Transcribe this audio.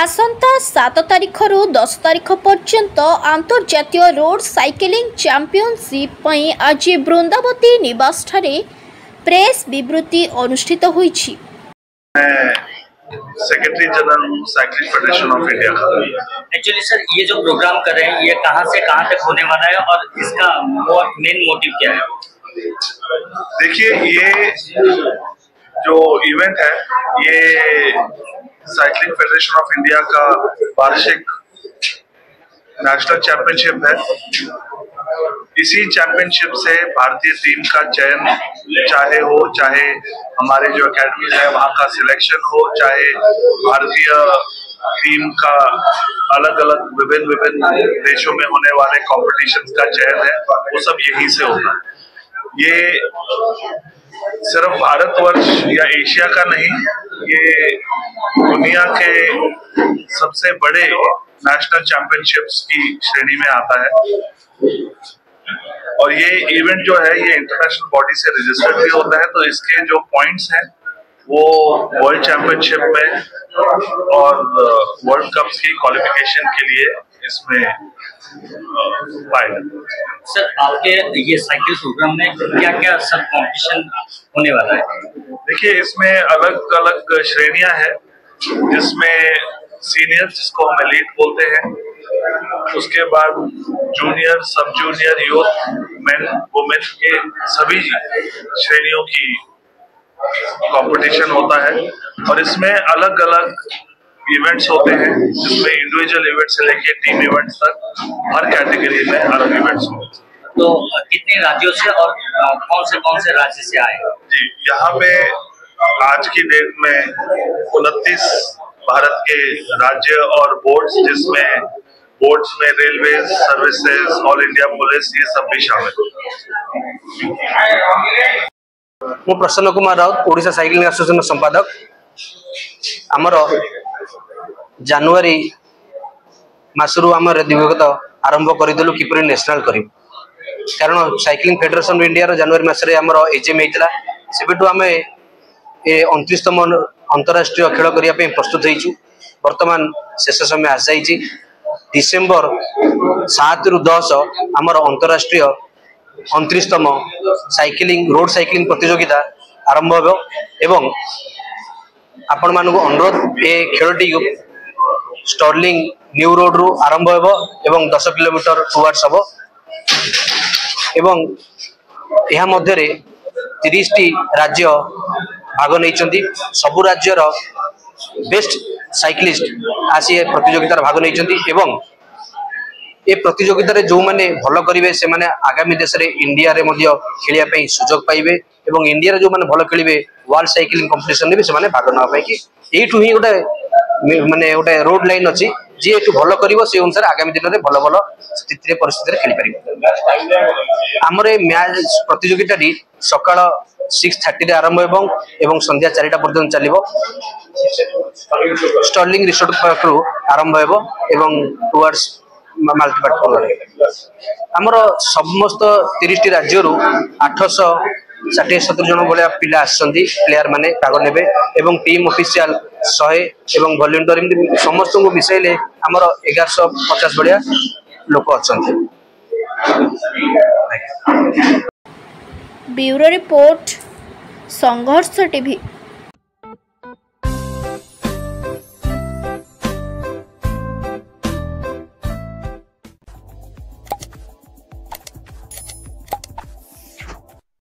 आसंता 7 तारिख रु 10 तारिख पर्यंत अंतर्जातीय रोड साइकिलिंग चैंपियनशिप पई आज बृंदावती निवास ठारे प्रेस विवृत्ति अनुष्ठित होईछि। Secretary general cycling federation of India का। एक्चुअली सर, ये जो प्रोग्राम कर रहे हैं ये कहाँ से कहाँ तक होने वाला है और इसका मेन मोटिव क्या है? देखिए, ये जो इवेंट है ये साइकिलिंग फेडरेशन ऑफ इंडिया का वार्षिक नेशनल चैंपियनशिप है। इसी चैंपियनशिप से भारतीय टीम का चयन चाहे हमारे जो अकेडमीज है वहाँ का सिलेक्शन हो, चाहे भारतीय टीम का अलग अलग विभिन्न देशों में होने वाले कॉम्पिटिशन्स का चयन है, वो सब यहीं से होता है। ये सिर्फ भारतवर्ष या एशिया का नहीं, ये दुनिया के सबसे बड़े नेशनल चैंपियनशिप्स की श्रेणी में आता है। और ये इवेंट जो है ये इंटरनेशनल बॉडी से रजिस्टर्ड भी होता है, तो इसके जो पॉइंट्स हैं वो वर्ल्ड चैंपियनशिप में और वर्ल्ड कप्स की क्वालिफिकेशन के लिए इसमें पाए। सर, आपके ये साइकिल प्रोग्राम में क्या क्या सब कॉम्पिटिशन होने वाला है? देखिए, इसमें अलग अलग श्रेणियां हैं, जिसमें सीनियर जिसको हम एलीट बोलते हैं, उसके बाद जूनियर, सब जूनियर, यूथ, मेन, वुमेन के सभी श्रेणियों की कंपटीशन होता है। और इसमें अलग अलग इवेंट्स होते हैं, जिसमें इंडिविजुअल इवेंट से लेके टीम इवेंट्स तक हर कैटेगरी में अलग इवेंट्स होते हैं। तो कितने राज्यों से और कौन से राज्य से आए? जी, यहाँ पे आज की डेट में 29 भारत के राज्य और बोर्ड्स, जिसमें बोर्ड्स में railway services, all India police, ये सब भी शामिल है। मु प्रसन्न कुमार राउत, ओडिशा साइकिलिंग एसोसिएशन संपादक। आमर जनवरी मासरू आम दिवगत आरंभ करदेलु किपर नेशनल कर, कारण साइकिलिंग फेडरेशन इंडिया जनवरी मसरे आमर एजेम होता सेबेठू आम 29तम अंतरराष्ट्रीय खेल करने प्रस्तुत होइछु। वर्तमान शेष समय आस जाइछि। डिसेम्बर 7 रु 10 आमर अंतरराष्ट्रीय 29तम साइकिलिंग रोड साइकिलिंग प्रतियोगिता आरंभ हो एवं आपण मानक अनुरोध ए खेलटी स्टर्लिंग न्यू रोड रु आरंभ हो एवं 10 किलोमीटर टुवर्ड्स हम एवं यह मध्य 30 टी राज्य भाग नहीं। सबु राज्यर बेस्ट साइक्लिस्ट आसी प्रतियोगितार भाग नहीं एवं ए प्रतियोगिता जो मैंने भल करेंगे से माने आगामी देश रे इंडिया रे मध्य खेलिया सुजोग पाइबे एवं इंडिया रे जो मैंने भल खेलिबे वर्ल्ड साइकिलिंग कंपटीशन भी से माने भाग ना पाई कि एठू ही गोटे माने गोटे रोड लाइन अच्छी जी एठू भल करिवो से अनुसार आगामी दिन में भल भल स्थिति परिस्थिति खेली पारिबो। हमर ए मैच प्रतियोगिता सकाळ 6:30 रे आरंभ एवं संध्या 4टा पर्यंत चलिबो। स्टर्लिंग रिसोर्ट पाखरु आरंभ हेबो एवं टुवर्ड्स माल्टीपार्ट आमर समस्त 30 टी राज्य 860-70 जन भाया पिला आसछन्ती, प्लेयर माने भाग नेबे एवं टीम ऑफिशियल 100 एवं वॉलंटियर समस्त को मिसाइले आमर 1150 भाया लोक अछन्ती। ब्यूरो रिपोर्ट संघर्ष टीवी।